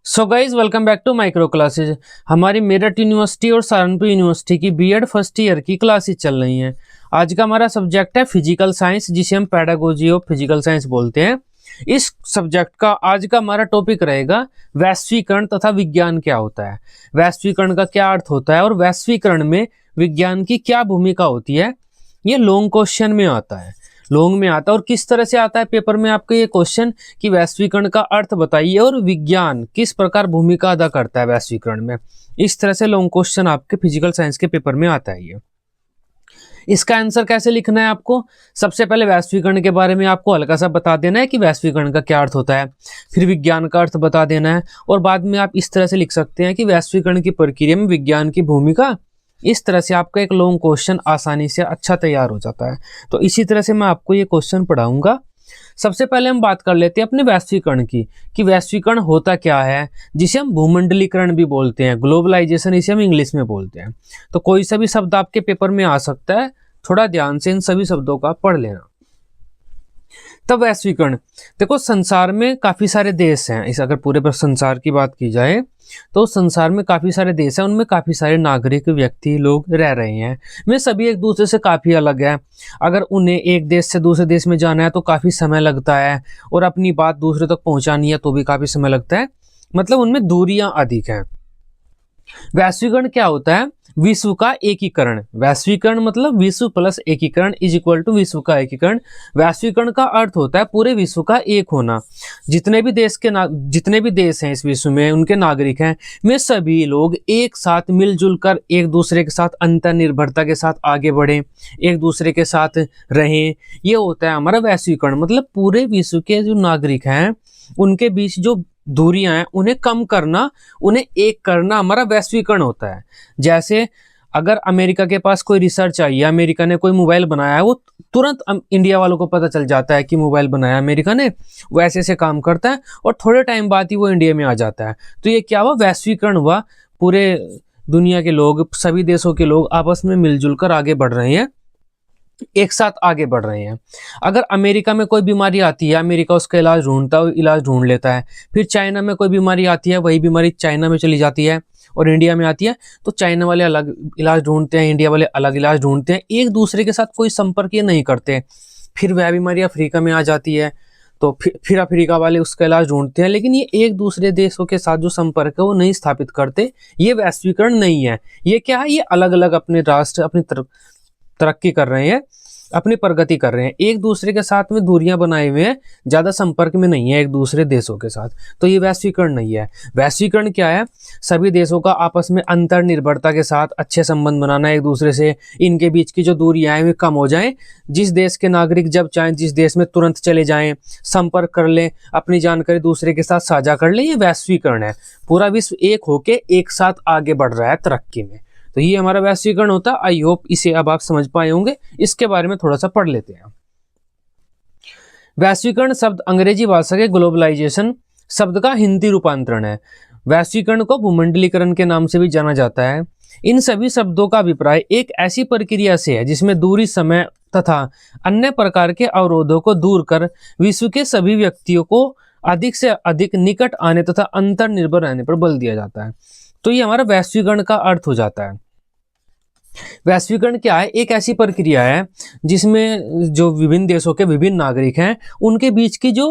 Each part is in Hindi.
So guys welcome back to micro classes. हमारी मेरठ यूनिवर्सिटी और सहारनपुर यूनिवर्सिटी की बीएड फर्स्ट ईयर की क्लासेज चल रही हैं। आज का हमारा सब्जेक्ट है फिजिकल साइंस, जिसे हम पेडागोजी ऑफ फिजिकल साइंस बोलते हैं। इस सब्जेक्ट का आज का हमारा टॉपिक रहेगा वैश्वीकरण तथा विज्ञान क्या होता है, वैश्वीकरण का क्या अर्थ होता है और वैश्वीकरण में विज्ञान की क्या भूमिका होती है। ये लॉन्ग क्वेश्चन में आता है, और किस तरह से आता है पेपर में आपका ये क्वेश्चन कि वैश्वीकरण का अर्थ बताइए और विज्ञान किस प्रकार भूमिका अदा करता है वैश्वीकरण में। इस तरह से लॉन्ग क्वेश्चन आपके फिजिकल साइंस के पेपर में आता है। ये इसका आंसर कैसे लिखना है आपको, सबसे पहले वैश्वीकरण के बारे में आपको हल्का सा बता देना है कि वैश्वीकरण का क्या अर्थ होता है, फिर विज्ञान का अर्थ बता देना है और बाद में आप इस तरह से लिख सकते हैं कि वैश्वीकरण की प्रक्रिया में विज्ञान की भूमिका। इस तरह से आपका एक लॉन्ग क्वेश्चन आसानी से अच्छा तैयार हो जाता है। तो इसी तरह से मैं आपको ये क्वेश्चन पढ़ाऊंगा। सबसे पहले हम बात कर लेते हैं अपने वैश्वीकरण की कि वैश्वीकरण होता क्या है, जिसे हम भूमंडलीकरण भी बोलते हैं, ग्लोबलाइजेशन इसे हम इंग्लिश में बोलते हैं। तो कोई सा भी शब्द आपके पेपर में आ सकता है, थोड़ा ध्यान से इन सभी शब्दों का पढ़ लेना। तब वैश्वीकरण, देखो संसार में काफी सारे देश हैं। इस अगर पूरे संसार की बात की जाए तो संसार में काफी सारे देश हैं, उनमें काफी सारे नागरिक व्यक्ति लोग रह रहे हैं। वे सभी एक दूसरे से काफी अलग हैं। अगर उन्हें एक देश से दूसरे देश में जाना है तो काफी समय लगता है, और अपनी बात दूसरे तक पहुंचानी है तो भी काफी समय लगता है। मतलब उनमें दूरियां अधिक हैं। वैश्वीकरण क्या होता है, विश्व का एकीकरण। वैश्वीकरण मतलब विश्व प्लस एकीकरण इज इक्वल टू विश्व का एकीकरण। वैश्वीकरण का अर्थ होता है पूरे विश्व का एक होना। जितने भी देश हैं इस विश्व में, उनके नागरिक हैं, वे सभी लोग एक साथ मिलजुल कर एक दूसरे के साथ अंतर्निर्भरता के साथ आगे बढ़ें, एक दूसरे के साथ रहें। ये होता है हमारा वैश्वीकरण। मतलब पूरे विश्व के जो नागरिक हैं उनके बीच जो दूरियां हैं उन्हें कम करना, उन्हें एक करना हमारा वैश्वीकरण होता है। जैसे अगर अमेरिका के पास कोई रिसर्च आई है, अमेरिका ने कोई मोबाइल बनाया है, वो तुरंत इंडिया वालों को पता चल जाता है कि मोबाइल बनाया अमेरिका ने, वो ऐसे ऐसे काम करता है और थोड़े टाइम बाद ही वो इंडिया में आ जाता है। तो ये क्या हुआ, वैश्वीकरण हुआ। पूरे दुनिया के लोग, सभी देशों के लोग आपस में मिलजुल कर आगे बढ़ रहे हैं, एक साथ आगे बढ़ रहे हैं। अगर अमेरिका में कोई बीमारी आती है, अमेरिका उसका इलाज ढूंढता है, इलाज ढूंढ लेता है। फिर चाइना में कोई बीमारी आती है, वही बीमारी चाइना में चली जाती है और इंडिया में आती है, तो चाइना वाले अलग इलाज ढूंढते हैं, इंडिया वाले अलग इलाज ढूंढते हैं, एक दूसरे के साथ कोई संपर्क ये नहीं करते। फिर वह बीमारी अफ्रीका में आ जाती है तो फिर अफ्रीका वाले उसका इलाज ढूंढते हैं, लेकिन ये एक दूसरे देशों के साथ जो संपर्क है वो नहीं स्थापित करते। ये वैश्वीकरण नहीं है। ये क्या है, ये अलग अलग अपने राष्ट्र अपनी तरक्की कर रहे हैं, अपनी प्रगति कर रहे हैं, एक दूसरे के साथ में दूरियां बनाए हुए हैं, ज्यादा संपर्क में नहीं है एक दूसरे देशों के साथ। तो ये वैश्वीकरण नहीं है। वैश्वीकरण क्या है, सभी देशों का आपस में अंतर्निर्भरता के साथ अच्छे संबंध बनाना एक दूसरे से, इनके बीच की जो दूरियां हैं वे कम हो जाएं। जिस देश के नागरिक जब चाहें जिस देश में तुरंत चले जाएं, संपर्क कर लें, अपनी जानकारी दूसरे के साथ साझा कर लें, ये वैश्वीकरण है। पूरा विश्व एक होके एक साथ आगे बढ़ रहा है तरक्की में। तो ये हमारा वैश्वीकरण होता है। आई होप इसे अब आप समझ पाए होंगे। इसके बारे में थोड़ा सा पढ़ लेते हैं। वैश्वीकरण शब्द अंग्रेजी भाषा के ग्लोबलाइजेशन शब्द का हिंदी रूपांतरण है। वैश्वीकरण को भूमंडलीकरण के नाम से भी जाना जाता है। इन सभी शब्दों का अभिप्राय एक ऐसी प्रक्रिया से है जिसमें दूरी, समय तथा अन्य प्रकार के अवरोधों को दूर कर विश्व के सभी व्यक्तियों को अधिक से अधिक निकट आने तथा अंतर्निर्भर रहने पर बल दिया जाता है। तो ये हमारा वैश्वीकरण का अर्थ हो जाता है। वैश्वीकरण क्या है, एक ऐसी प्रक्रिया है जिसमें जो विभिन्न देशों के विभिन्न नागरिक हैं उनके बीच की जो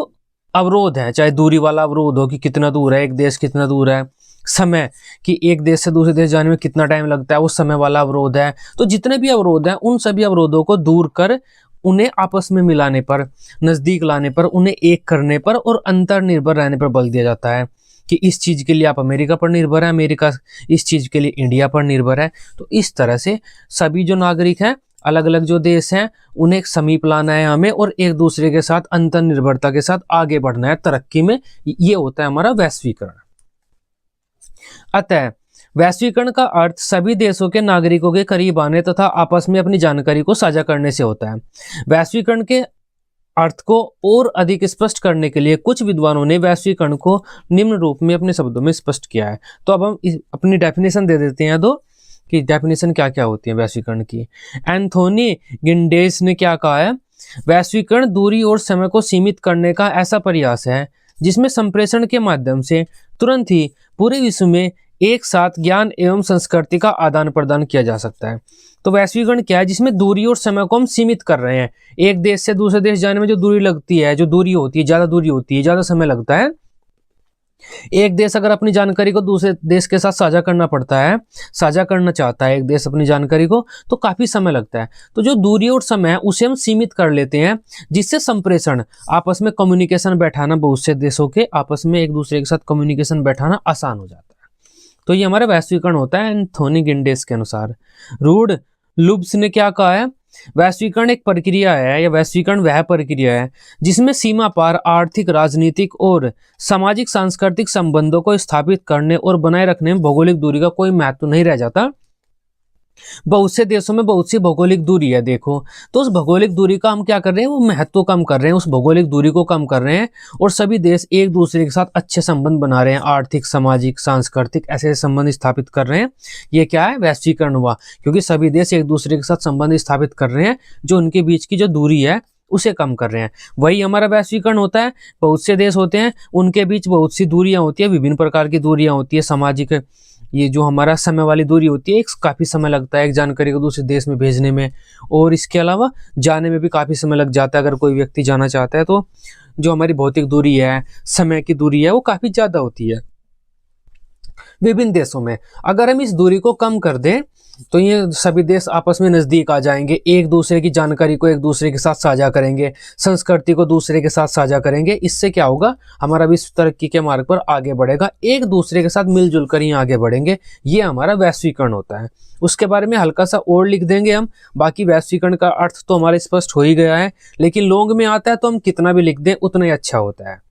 अवरोध है, चाहे दूरी वाला अवरोध हो कि कितना दूर है एक देश, कितना दूर है, समय कि एक देश से दूसरे देश जाने में कितना टाइम लगता है, वो समय वाला अवरोध है। तो जितने भी अवरोध हैं उन सभी अवरोधों को दूर कर उन्हें आपस में मिलाने पर, नजदीक लाने पर, उन्हें एक करने पर और अंतर्निर्भर रहने पर बल दिया जाता है कि इस चीज के लिए आप अमेरिका पर निर्भर है, अमेरिका इस चीज के लिए इंडिया पर निर्भर है। तो इस तरह से सभी जो नागरिक हैं, अलग अलग जो देश हैं, उन्हें एक समीप लाना है हमें और एक दूसरे के साथ अंतर्निर्भरता के साथ आगे बढ़ना है तरक्की में। ये होता है हमारा वैश्वीकरण। अतः वैश्वीकरण का अर्थ सभी देशों के नागरिकों के करीब आने तथा आपस में अपनी जानकारी को साझा करने से होता है। वैश्वीकरण के अर्थ को और अधिक स्पष्ट करने के लिए कुछ विद्वानों ने वैश्वीकरण को निम्न रूप में अपने शब्दों में स्पष्ट किया है। तो अब हम अपनी डेफिनेशन दे देते हैं दो कि डेफिनेशन क्या क्या होती है वैश्वीकरण की। एंथोनी गिंडेस ने क्या कहा है, वैश्वीकरण दूरी और समय को सीमित करने का ऐसा प्रयास है जिसमें संप्रेषण के माध्यम से तुरंत ही पूरे विश्व में एक साथ ज्ञान एवं संस्कृति का आदान प्रदान किया जा सकता है। तो वैश्वीकरण क्या है, जिसमें दूरी और समय को हम सीमित कर रहे हैं। एक देश से दूसरे देश जाने में जो दूरी लगती है, जो दूरी होती है, ज्यादा दूरी होती है, ज्यादा समय लगता है। एक देश अगर अपनी जानकारी को दूसरे देश के साथ साझा करना पड़ता है, साझा करना चाहता है एक देश अपनी जानकारी को, तो काफी समय लगता है। तो जो दूरी और समय है उसे हम सीमित कर लेते हैं, जिससे संप्रेषण, आपस में कम्युनिकेशन बैठाना, बहुत से देशों के आपस में एक दूसरे के साथ कम्युनिकेशन बैठाना आसान हो जाता है। तो ये हमारा वैश्वीकरण होता है एंथोनी गिंडेस के अनुसार। रूड लुब्स ने क्या कहा है, वैश्वीकरण एक प्रक्रिया है, या वैश्वीकरण वह प्रक्रिया है जिसमें सीमा पार आर्थिक, राजनीतिक और सामाजिक सांस्कृतिक संबंधों को स्थापित करने और बनाए रखने में भौगोलिक दूरी का कोई महत्व नहीं रह जाता। बहुत से देशों में बहुत सी भौगोलिक दूरी है, देखो, तो उस भौगोलिक दूरी का हम क्या कर रहे हैं, वो महत्व कम कर रहे हैं, उस भौगोलिक दूरी को कम कर रहे हैं, और सभी देश एक दूसरे के साथ अच्छे संबंध बना रहे हैं, आर्थिक, सामाजिक, सांस्कृतिक ऐसे संबंध स्थापित कर रहे हैं। ये क्या है, वैश्वीकरण हुआ, क्योंकि सभी देश एक दूसरे के साथ संबंध स्थापित कर रहे हैं, जो उनके बीच की जो दूरी है उसे कम कर रहे हैं। वही हमारा वैश्वीकरण होता है। बहुत से देश होते हैं, उनके बीच बहुत सी दूरियां होती है, विभिन्न प्रकार की दूरियां होती है, सामाजिक, ये जो हमारा समय वाली दूरी होती है, एक काफ़ी समय लगता है एक जानकारी को दूसरे देश में भेजने में, और इसके अलावा जाने में भी काफ़ी समय लग जाता है। अगर कोई व्यक्ति जाना चाहता है तो जो हमारी भौतिक दूरी है, समय की दूरी है, वो काफ़ी ज़्यादा होती है विभिन्न देशों में। अगर हम इस दूरी को कम कर दें तो ये सभी देश आपस में नज़दीक आ जाएंगे, एक दूसरे की जानकारी को एक दूसरे के साथ साझा करेंगे, संस्कृति को दूसरे के साथ साझा करेंगे। इससे क्या होगा, हमारा विश्व तरक्की के मार्ग पर आगे बढ़ेगा, एक दूसरे के साथ मिलजुल कर ही आगे बढ़ेंगे। ये हमारा वैश्वीकरण होता है। उसके बारे में हल्का सा और लिख देंगे हम, बाकी वैश्वीकरण का अर्थ तो हमारा स्पष्ट हो ही गया है, लेकिन लोग में आता है तो हम कितना भी लिख दें उतना ही अच्छा होता है।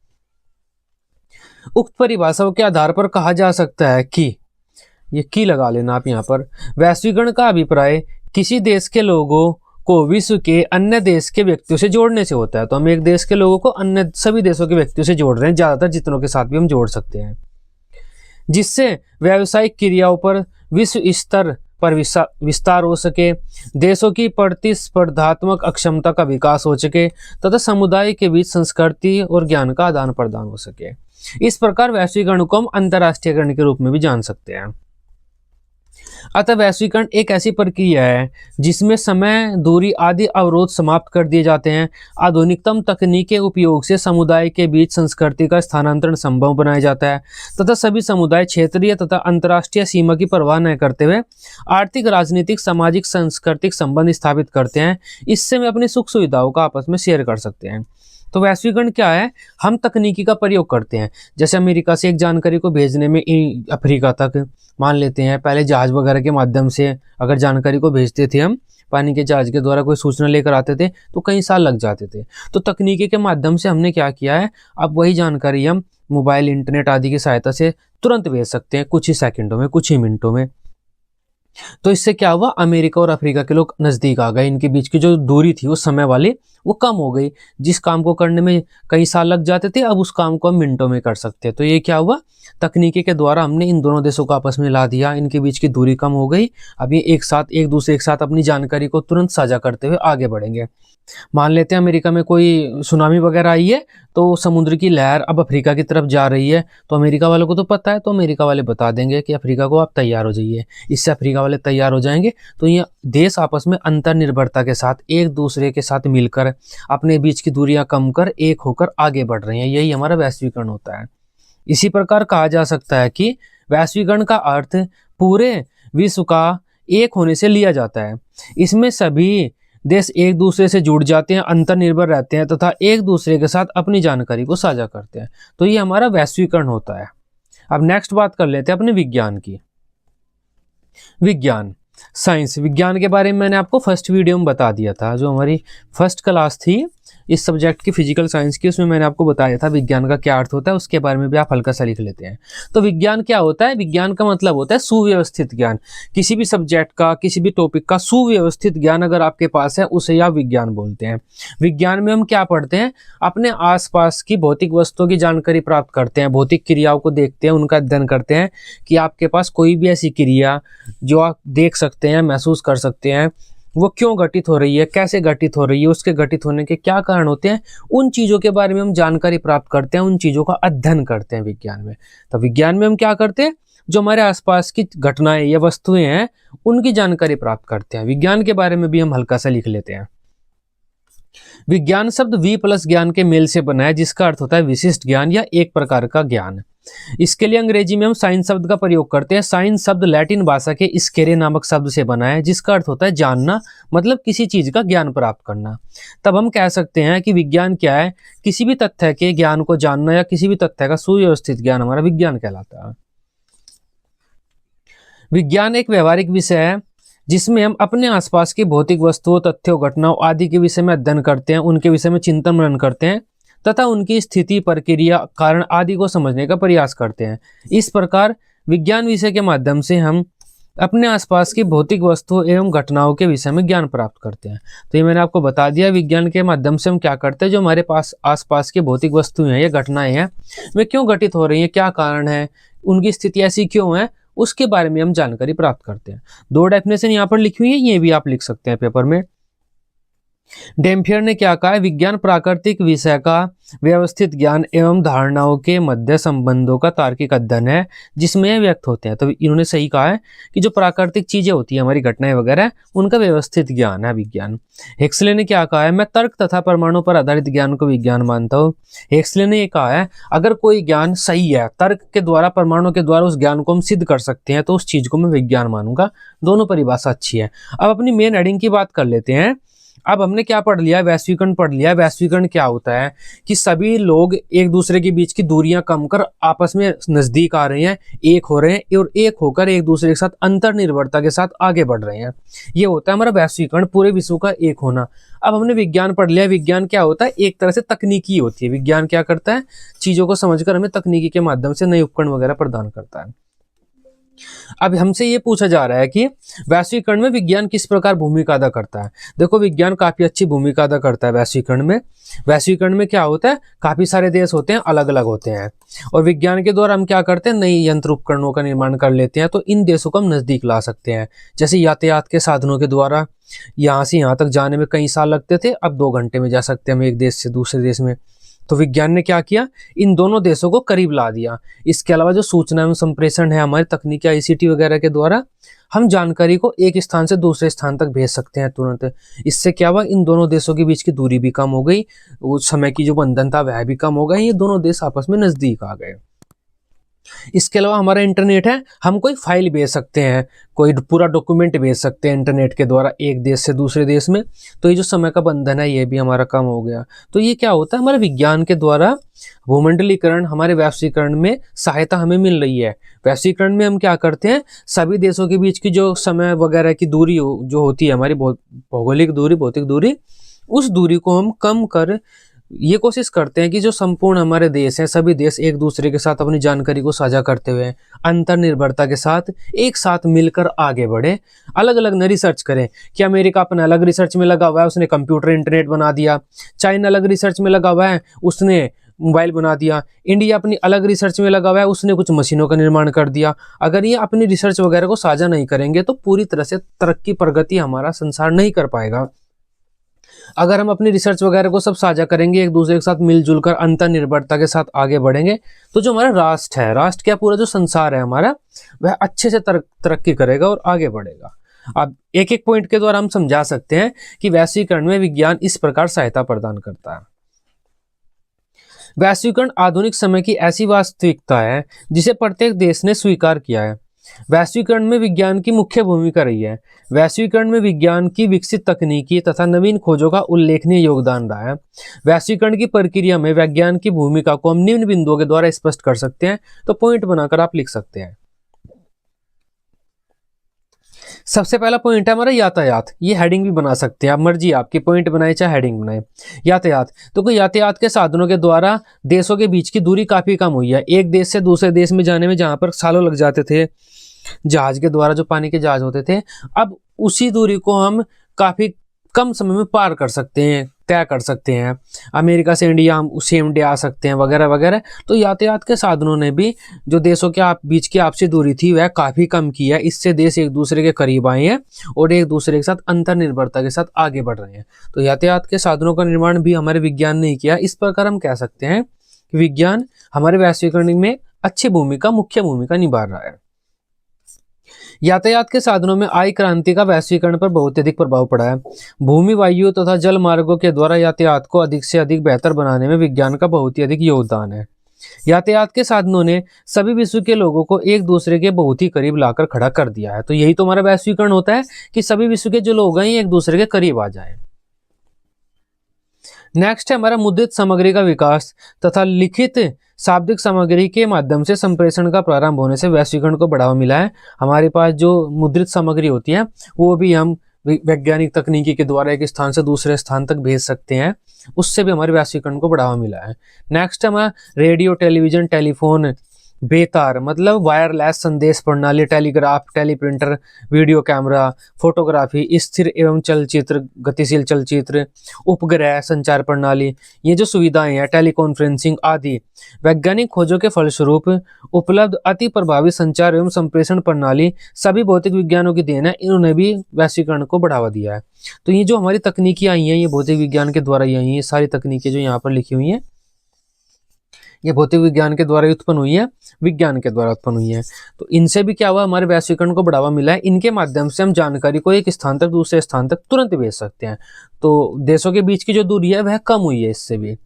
उक्त परिभाषाओं के आधार पर कहा जा सकता है कि, ये की लगा लेना आप यहाँ पर, वैश्वीकरण का अभिप्राय किसी देश के लोगों को विश्व के अन्य देश के व्यक्तियों से जोड़ने से होता है। तो हम एक देश के लोगों को अन्य सभी देशों के व्यक्तियों से जोड़ रहे हैं, ज्यादातर जितनों के साथ भी हम जोड़ सकते हैं, जिससे व्यावसायिक क्रियाओं पर विश्व स्तर पर विस्तार हो सके, देशों की प्रतिस्पर्धात्मक अक्षमता का विकास हो सके, तथा समुदाय के बीच संस्कृति और ज्ञान का आदान प्रदान हो सके। इस प्रकार वैश्वीकरण को हम अंतर्राष्ट्रीयकरण के रूप में भी जान सकते हैं। अतः वैश्वीकरण एक ऐसी प्रक्रिया है जिसमें समय, दूरी आदि अवरोध समाप्त कर दिए जाते हैं। आधुनिकतम तकनीक के उपयोग से समुदाय के बीच संस्कृति का स्थानांतरण संभव बनाया जाता है, तथा सभी समुदाय क्षेत्रीय तथा अंतर्राष्ट्रीय सीमा की परवाह न करते हुए आर्थिक, राजनीतिक, सामाजिक, सांस्कृतिक संबंध स्थापित करते हैं। इससे वे अपनी सुख सुविधाओं का आपस में शेयर कर सकते हैं। तो वैश्वीकरण क्या है, हम तकनीकी का प्रयोग करते हैं। जैसे अमेरिका से एक जानकारी को भेजने में अफ्रीका तक, मान लेते हैं पहले जहाज वगैरह के माध्यम से अगर जानकारी को भेजते थे हम, पानी के जहाज के द्वारा कोई सूचना लेकर आते थे तो कई साल लग जाते थे। तो तकनीकी के माध्यम से हमने क्या किया है, अब वही जानकारी हम मोबाइल, इंटरनेट आदि की सहायता से तुरंत भेज सकते हैं, कुछ ही सेकंडों में, कुछ ही मिनटों में। तो इससे क्या हुआ, अमेरिका और अफ्रीका के लोग नज़दीक आ गए, इनके बीच की जो दूरी थी वो समय वाली वो कम हो गई। जिस काम को करने में कई साल लग जाते थे, अब उस काम को हम मिनटों में कर सकते हैं। तो ये क्या हुआ, तकनीकी के द्वारा हमने इन दोनों देशों को आपस में ला दिया, इनके बीच की दूरी कम हो गई। अब ये एक दूसरे के साथ अपनी जानकारी को तुरंत साझा करते हुए आगे बढ़ेंगे। मान लेते हैं अमेरिका में कोई सुनामी वगैरह आई है, तो समुद्र की लहर अब अफ्रीका की तरफ जा रही है, तो अमेरिका वालों को तो पता है, तो अमेरिका वाले बता देंगे कि अफ्रीका को आप तैयार हो जाइए। इससे अफ्रीका वाले तैयार हो जाएंगे। तो ये देश आपस में अंतर्निर्भरता के साथ एक दूसरे के साथ मिलकर अपने बीच की दूरियां कम कर एक होकर आगे बढ़ रहे हैं। यही हमारा वैश्वीकरण होता है। इसी प्रकार कहा जा सकता है कि वैश्वीकरण का अर्थ पूरे विश्व का एक होने से लिया जाता है। इसमें सभी देश एक दूसरे से जुड़ जाते हैं, अंतर्निर्भर रहते हैं तथा एक दूसरे के साथ अपनी जानकारी को साझा करते हैं। तो ये हमारा वैश्वीकरण होता है। अब नेक्स्ट बात कर लेते हैं अपने विज्ञान की। विज्ञान, साइंस, विज्ञान के बारे में मैंने आपको फर्स्ट वीडियो में बता दिया था। जो हमारी फर्स्ट क्लास थी इस सब्जेक्ट की, फिजिकल साइंस की, उसमें मैंने आपको बताया था विज्ञान का क्या अर्थ होता है। उसके बारे में भी आप हल्का सा लिख लेते हैं। तो विज्ञान क्या होता है, विज्ञान का मतलब होता है सुव्यवस्थित ज्ञान। किसी भी सब्जेक्ट का, किसी भी टॉपिक का सुव्यवस्थित ज्ञान अगर आपके पास है, उसे आप विज्ञान बोलते हैं। विज्ञान में हम क्या पढ़ते हैं, अपने आसपास की भौतिक वस्तुओं की जानकारी प्राप्त करते हैं, भौतिक क्रियाओं को देखते हैं, उनका अध्ययन करते हैं कि आपके पास कोई भी ऐसी क्रिया जो आप देख सकते हैं, महसूस कर सकते हैं, वो क्यों घटित हो रही है, कैसे घटित हो रही है, उसके घटित होने के क्या कारण होते हैं, उन चीज़ों के बारे में हम जानकारी प्राप्त करते हैं, उन चीज़ों का अध्ययन करते हैं विज्ञान में। तो विज्ञान में हम क्या करते हैं, जो हमारे आसपास की घटनाएं या वस्तुएं हैं उनकी जानकारी प्राप्त करते हैं। विज्ञान के बारे में भी हम हल्का सा लिख लेते हैं। विज्ञान शब्द वी प्लस ज्ञान के मेल से बना है, जिसका अर्थ होता है विशिष्ट ज्ञान या एक प्रकार का ज्ञान। इसके लिए अंग्रेजी में हम साइंस शब्द का प्रयोग करते हैं। साइंस शब्द लैटिन भाषा के स्केरे नामक शब्द से बना है, जिसका अर्थ होता है जानना, मतलब किसी चीज का ज्ञान प्राप्त करना। तब हम कह सकते हैं कि विज्ञान क्या है, किसी भी तथ्य के ज्ञान को जानना या किसी भी तथ्य का सुव्यवस्थित ज्ञान हमारा विज्ञान कहलाता है। विज्ञान एक व्यवहारिक विषय है जिसमें हम अपने आसपास की भौतिक वस्तुओं, तथ्यों, घटनाओं आदि के विषय में अध्ययन करते हैं, उनके विषय में चिंतन मनन करते हैं तथा उनकी स्थिति, प्रक्रिया, कारण आदि को समझने का प्रयास करते हैं। इस प्रकार विज्ञान विषय के माध्यम से हम अपने आसपास की भौतिक वस्तुओं एवं घटनाओं के विषय में ज्ञान प्राप्त करते हैं। तो ये मैंने आपको बता दिया, विज्ञान के माध्यम से हम क्या करते हैं, जो हमारे पास आसपास की भौतिक वस्तुएं हैं या घटनाएं हैं वे क्यों घटित हो रही हैं, क्या कारण है, उनकी स्थिति ऐसी क्यों है, उसके बारे में हम जानकारी प्राप्त करते हैं। 2 डेफिनेशन यहाँ पर लिखी हुई है, ये भी आप लिख सकते हैं पेपर में। डैम्पियर ने क्या कहा है, विज्ञान प्राकृतिक विषय का व्यवस्थित ज्ञान एवं धारणाओं के मध्य संबंधों का तार्किक अध्ययन है जिसमें यह व्यक्त होते हैं। तो इन्होंने सही कहा है कि जो प्राकृतिक चीजें होती हैं, हमारी घटनाएं वगैरह, उनका व्यवस्थित ज्ञान है विज्ञान। हेक्सले ने क्या कहा है, मैं तर्क तथा प्रमाणों पर आधारित ज्ञान को विज्ञान मानता हूँ। हेक्सले ने ये कहा है, अगर कोई ज्ञान सही है, तर्क के द्वारा, प्रमाणों के द्वारा उस ज्ञान को हम सिद्ध कर सकते हैं, तो उस चीज को मैं विज्ञान मानूंगा। दोनों परिभाषा अच्छी है। अब अपनी मेन हेडिंग की बात कर लेते हैं। अब हमने क्या पढ़ लिया, वैश्वीकरण पढ़ लिया। वैश्वीकरण क्या होता है कि सभी लोग एक दूसरे के बीच की दूरियां कम कर आपस में नजदीक आ रहे हैं, एक हो रहे हैं और एक होकर एक दूसरे के साथ अंतर्निर्भरता के साथ आगे बढ़ रहे हैं। ये होता है हमारा वैश्वीकरण, पूरे विश्व का एक होना। अब हमने विज्ञान पढ़ लिया। विज्ञान क्या होता है, एक तरह से तकनीकी होती है। विज्ञान क्या करता है, चीजों को समझकर हमें तकनीकी के माध्यम से नए उपकरण वगैरह प्रदान करता है। अब हमसे ये पूछा जा रहा है कि वैश्वीकरण में विज्ञान किस प्रकार भूमिका अदा करता है। देखो, विज्ञान काफी अच्छी भूमिका अदा करता है वैश्वीकरण में। वैश्वीकरण में क्या होता है, काफी सारे देश होते हैं, अलग अलग होते हैं, और विज्ञान के द्वारा हम क्या करते हैं, नई यंत्र उपकरणों का निर्माण कर लेते हैं। तो इन देशों को हम नजदीक ला सकते हैं। जैसे यातायात के साधनों के द्वारा यहाँ से यहाँ तक जाने में कई साल लगते थे, अब 2 घंटे में जा सकते हैं हम एक देश से दूसरे देश में। तो विज्ञान ने क्या किया, इन दोनों देशों को करीब ला दिया। इसके अलावा जो सूचना एवं संप्रेषण है हमारी तकनीकी ICT वगैरह के द्वारा, हम जानकारी को एक स्थान से दूसरे स्थान तक भेज सकते हैं तुरंत। इससे क्या हुआ, इन दोनों देशों के बीच की दूरी भी कम हो गई, उस समय की जो बंधन था वह भी कम हो गया। ये दोनों देश आपस में नजदीक आ गए। इसके अलावा हमारा इंटरनेट है, हम कोई फाइल भेज सकते हैं, कोई पूरा डॉक्यूमेंट भेज सकते हैं इंटरनेट के द्वारा एक देश से दूसरे देश में। तो ये जो समय का बंधन है ये भी हमारा कम हो गया। तो ये क्या होता है, हमारे विज्ञान के द्वारा भूमंडलीकरण, हमारे वैश्वीकरण में सहायता हमें मिल रही है। वैश्वीकरण में हम क्या करते हैं, सभी देशों के बीच की जो समय वगैरह की दूरी जो होती है, हमारी भौगोलिक दूरी, भौतिक दूरी, उस दूरी को हम कम कर ये कोशिश करते हैं कि जो संपूर्ण हमारे देश हैं, सभी देश एक दूसरे के साथ अपनी जानकारी को साझा करते हुए अंतर्निर्भरता के साथ एक साथ मिलकर आगे बढ़े, अलग अलग न रिसर्च करें। कि अमेरिका अपना अलग रिसर्च में लगा हुआ है, उसने कंप्यूटर इंटरनेट बना दिया। चाइना अलग रिसर्च में लगा हुआ है, उसने मोबाइल बना दिया। इंडिया अपनी अलग रिसर्च में लगा हुआ है, उसने कुछ मशीनों का निर्माण कर दिया। अगर ये अपनी रिसर्च वगैरह को साझा नहीं करेंगे तो पूरी तरह से तरक्की, प्रगति हमारा संसार नहीं कर पाएगा। अगर हम अपनी रिसर्च वगैरह को सब साझा करेंगे, एक दूसरे के साथ मिलजुल कर अंतर्निर्भरता के साथ आगे बढ़ेंगे, तो जो हमारा राष्ट्र है, राष्ट्र क्या पूरा जो संसार है हमारा, वह अच्छे से तरक्की करेगा और आगे बढ़ेगा। अब एक एक पॉइंट के द्वारा हम समझा सकते हैं कि वैश्वीकरण में विज्ञान इस प्रकार सहायता प्रदान करता है। वैश्वीकरण आधुनिक समय की ऐसी वास्तविकता है जिसे प्रत्येक देश ने स्वीकार किया है। वैश्वीकरण में विज्ञान की मुख्य भूमिका रही है। वैश्वीकरण में विज्ञान की विकसित तकनीकी तथा नवीन खोजों का उल्लेखनीय योगदान रहा है। वैश्वीकरण की प्रक्रिया में विज्ञान की भूमिका को हम निम्न बिंदुओं के द्वारा स्पष्ट कर सकते हैं। तो पॉइंट बनाकर आप लिख सकते हैं। सबसे पहला पॉइंट है हमारा यातायात। ये हेडिंग भी बना सकते हैं आप, मर्जी आपकी, पॉइंट बनाए चाहे हेडिंग बनाए। यातायात, तो कोई यातायात के साधनों के द्वारा देशों के बीच की दूरी काफी कम हुई है। एक देश से दूसरे देश में जाने में जहां पर सालों लग जाते थे जहाज के द्वारा, जो पानी के जहाज होते थे, अब उसी दूरी को हम काफी कम समय में पार कर सकते हैं, तय कर सकते हैं। अमेरिका से इंडिया हम सेम डे आ सकते हैं वगैरह वगैरह। तो यातायात के साधनों ने भी जो देशों के बीच की आपसी दूरी थी वह काफ़ी कम की है। इससे देश एक दूसरे के करीब आए हैं और एक दूसरे के साथ अंतर्निर्भरता के साथ आगे बढ़ रहे हैं। तो यातायात के साधनों का निर्माण भी हमारे विज्ञान ने ही किया। इस प्रकार हम कह सकते हैं कि विज्ञान हमारे वैश्वीकरण में अच्छी भूमिका, मुख्य भूमिका निभा रहा है। यातायात के साधनों में आई क्रांति का वैश्वीकरण पर बहुत अधिक प्रभाव पड़ा है। भूमि, वायु तथा जल मार्गों के द्वारा यातायात को अधिक से अधिक बेहतर बनाने में विज्ञान का बहुत ही अधिक योगदान है। यातायात के साधनों ने सभी विश्व के लोगों को एक दूसरे के बहुत ही करीब लाकर खड़ा कर दिया है। तो यही तो हमारा वैश्वीकरण होता है कि सभी विश्व के जो लोग हैं एक दूसरे के करीब आ जाए। नेक्स्ट है हमारा मुद्रित सामग्री का विकास तथा लिखित शाब्दिक सामग्री के माध्यम से संप्रेषण का प्रारंभ होने से वैश्वीकरण को बढ़ावा मिला है। हमारे पास जो मुद्रित सामग्री होती है वो भी हम वैज्ञानिक तकनीकी के द्वारा एक स्थान से दूसरे स्थान तक भेज सकते हैं, उससे भी हमारे वैश्वीकरण को बढ़ावा मिला है। नेक्स्ट है हमारा रेडियो, टेलीविजन, टेलीफोन, बेतार मतलब वायरलेस संदेश प्रणाली, telegraph, teleprinter, video camera, photography, स्थिर एवं चलचित्र, गतिशील चलचित्र, उपग्रह संचार प्रणाली, ये जो सुविधाएं हैं, टेलीकॉन्फ्रेंसिंग आदि वैज्ञानिक खोजों के फलस्वरूप उपलब्ध अति प्रभावी संचार एवं संप्रेषण प्रणाली सभी भौतिक विज्ञानों की देन है। इन्होंने भी वैश्वीकरण को बढ़ावा दिया है। तो ये जो हमारी तकनीकी आई हैं ये भौतिक विज्ञान के द्वारा ही आई हैं। ये सारी तकनीकें जो यहाँ पर लिखी हुई हैं ये भौतिक विज्ञान के द्वारा उत्पन्न हुई है, विज्ञान के द्वारा उत्पन्न हुई है। तो इनसे भी क्या हुआ, हमारे वैश्वीकरण को बढ़ावा मिला है। इनके माध्यम से हम जानकारी को एक स्थान तक दूसरे स्थान तक तुरंत भेज सकते हैं। तो देशों के बीच की जो दूरी है वह कम हुई है इससे भी।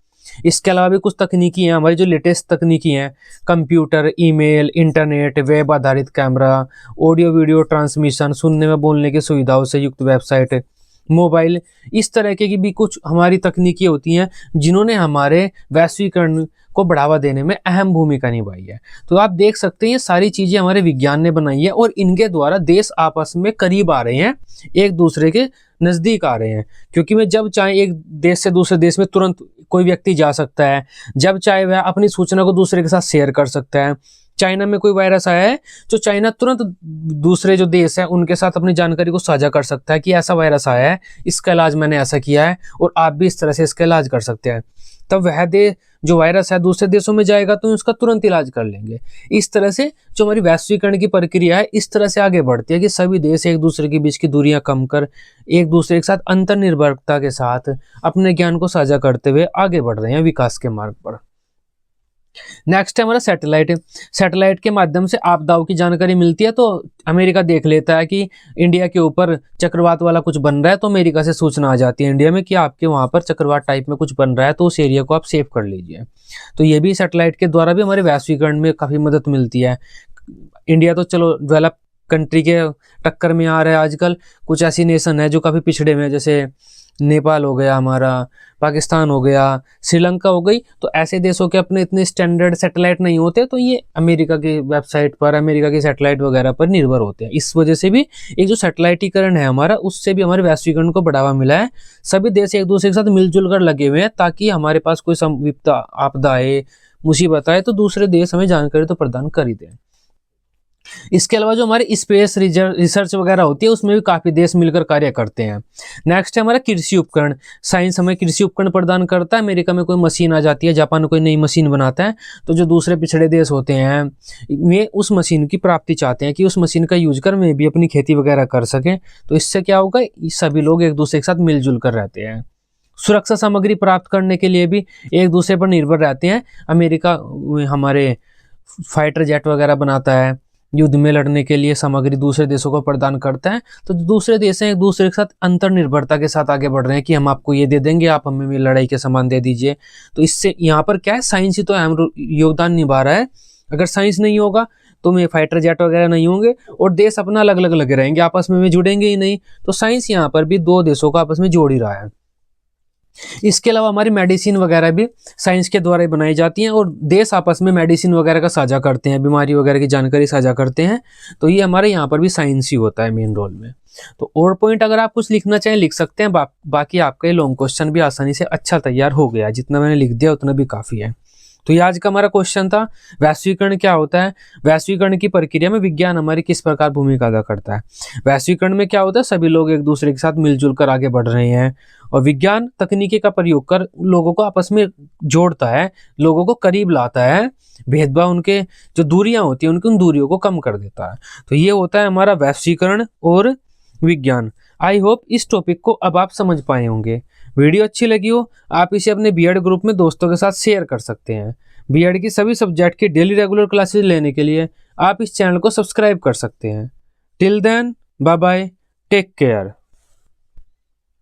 इसके अलावा भी कुछ तकनीकी हैं हमारी जो लेटेस्ट तकनीकी हैं, कंप्यूटर, ईमेल, इंटरनेट, वेब आधारित कैमरा, ऑडियो वीडियो ट्रांसमिशन, सुनने में बोलने की सुविधाओं से युक्त वेबसाइट, मोबाइल, इस तरह की भी कुछ हमारी तकनीकी होती हैं जिन्होंने हमारे वैश्वीकरण को बढ़ावा देने में अहम भूमिका निभाई है। तो आप देख सकते हैं ये सारी चीजें हमारे विज्ञान ने बनाई है और इनके द्वारा देश आपस में करीब आ रहे हैं, एक दूसरे के नजदीक आ रहे हैं। क्योंकि मैं जब चाहे एक देश से दूसरे देश में तुरंत कोई व्यक्ति जा सकता है, जब चाहे वह अपनी सूचना को दूसरे के साथ शेयर कर सकता है। चाइना में कोई वायरस आया है तो चाइना तुरंत दूसरे जो देश है उनके साथ अपनी जानकारी को साझा कर सकता है कि ऐसा वायरस आया है, इसका इलाज मैंने ऐसा किया है और आप भी इस तरह से इसका इलाज कर सकते हैं। तब वह देश जो वायरस है दूसरे देशों में जाएगा तो उसका तुरंत इलाज कर लेंगे। इस तरह से जो हमारी वैश्वीकरण की प्रक्रिया है इस तरह से आगे बढ़ती है कि सभी देश एक दूसरे के बीच की दूरियां कम कर एक दूसरे के साथ अंतर्निर्भरता के साथ अपने ज्ञान को साझा करते हुए आगे बढ़ रहे हैं विकास के मार्ग पर। नेक्स्ट है हमारा सैटेलाइट। सैटेलाइट के माध्यम से आपदाओं की जानकारी मिलती है। तो अमेरिका देख लेता है कि इंडिया के ऊपर चक्रवात वाला कुछ बन रहा है तो अमेरिका से सूचना आ जाती है इंडिया में कि आपके वहां पर चक्रवात टाइप में कुछ बन रहा है तो उस एरिया को आप सेव कर लीजिए। तो ये भी सैटेलाइट के द्वारा भी हमारे वैश्वीकरण में काफ़ी मदद मिलती है। इंडिया तो चलो डेवलप कंट्री के टक्कर में आ रहा है आजकल, कुछ ऐसी नेशन है जो काफ़ी पिछड़े में, जैसे नेपाल हो गया हमारा, पाकिस्तान हो गया, श्रीलंका हो गई। तो ऐसे देशों के अपने इतने स्टैंडर्ड सैटेलाइट नहीं होते तो ये अमेरिका की वेबसाइट पर, अमेरिका की सैटेलाइट वगैरह पर निर्भर होते हैं। इस वजह से भी एक जो सैटेलाइटीकरण है हमारा उससे भी हमारे वैश्वीकरण को बढ़ावा मिला है। सभी देश एक दूसरे के साथ मिलजुल कर लगे हुए हैं ताकि हमारे पास कोई विपदा, आपदा आए, मुसीबत आए तो दूसरे देश हमें जानकारी तो प्रदान कर ही दें। इसके अलावा जो हमारे स्पेस रिसर्च वगैरह होती है उसमें भी काफ़ी देश मिलकर कार्य करते हैं। नेक्स्ट है हमारा कृषि उपकरण। साइंस हमें कृषि उपकरण प्रदान करता है। अमेरिका में कोई मशीन आ जाती है, जापान में कोई नई मशीन बनाता है तो जो दूसरे पिछड़े देश होते हैं वे उस मशीन की प्राप्ति चाहते हैं कि उस मशीन का यूज कर वे भी अपनी खेती वगैरह कर सकें। तो इससे क्या होगा, सभी लोग एक दूसरे के साथ मिलजुल कर रहते हैं। सुरक्षा सामग्री प्राप्त करने के लिए भी एक दूसरे पर निर्भर रहते हैं। अमेरिका हमारे फाइटर जेट वगैरह बनाता है, युद्ध में लड़ने के लिए सामग्री दूसरे देशों को प्रदान करता है। तो दूसरे देश हैं एक दूसरे के साथ अंतर्निर्भरता के साथ आगे बढ़ रहे हैं कि हम आपको ये दे देंगे, आप हमें भी लड़ाई के सामान दे दीजिए। तो इससे यहाँ पर क्या है, साइंस ही तो अहम योगदान निभा रहा है। अगर साइंस नहीं होगा तो में फाइटर जेट वगैरह नहीं होंगे और देश अपना अलग अलग लगे रहेंगे, आपस में जुड़ेंगे ही नहीं। तो साइंस यहाँ पर भी दो देशों को आपस में जोड़ ही रहा है। इसके अलावा हमारी मेडिसिन वगैरह भी साइंस के द्वारा ही बनाई जाती हैं और देश आपस में मेडिसिन वगैरह का साझा करते हैं, बीमारी वगैरह की जानकारी साझा करते हैं। तो ये हमारे यहाँ पर भी साइंस ही होता है मेन रोल में। तो और पॉइंट अगर आप कुछ लिखना चाहें लिख सकते हैं। बाकी आपका ये लॉन्ग क्वेश्चन भी आसानी से अच्छा तैयार हो गया, जितना मैंने लिख दिया उतना भी काफ़ी है। तो ये आज का हमारा क्वेश्चन था, वैश्वीकरण क्या होता है। वैश्वीकरण की प्रक्रिया में विज्ञान हमारी किस प्रकार भूमिका अदा करता है। वैश्वीकरण में क्या होता है, सभी लोग एक दूसरे के साथ मिलजुल कर आगे बढ़ रहे हैं और विज्ञान तकनीकी का प्रयोग कर लोगों को आपस में जोड़ता है, लोगों को करीब लाता है, भेदभाव उनके जो दूरियां होती हैं उनकी उन दूरियों को कम कर देता है। तो ये होता है हमारा वैश्वीकरण और विज्ञान। आई होप इस टॉपिक को अब आप समझ पाए होंगे। वीडियो अच्छी लगी हो आप इसे अपने बीएड ग्रुप में दोस्तों के साथ शेयर कर सकते हैं। बीएड की सभी सब्जेक्ट की डेली रेगुलर क्लासेस लेने के लिए आप इस चैनल को सब्सक्राइब कर सकते हैं। Till then bye bye, take care.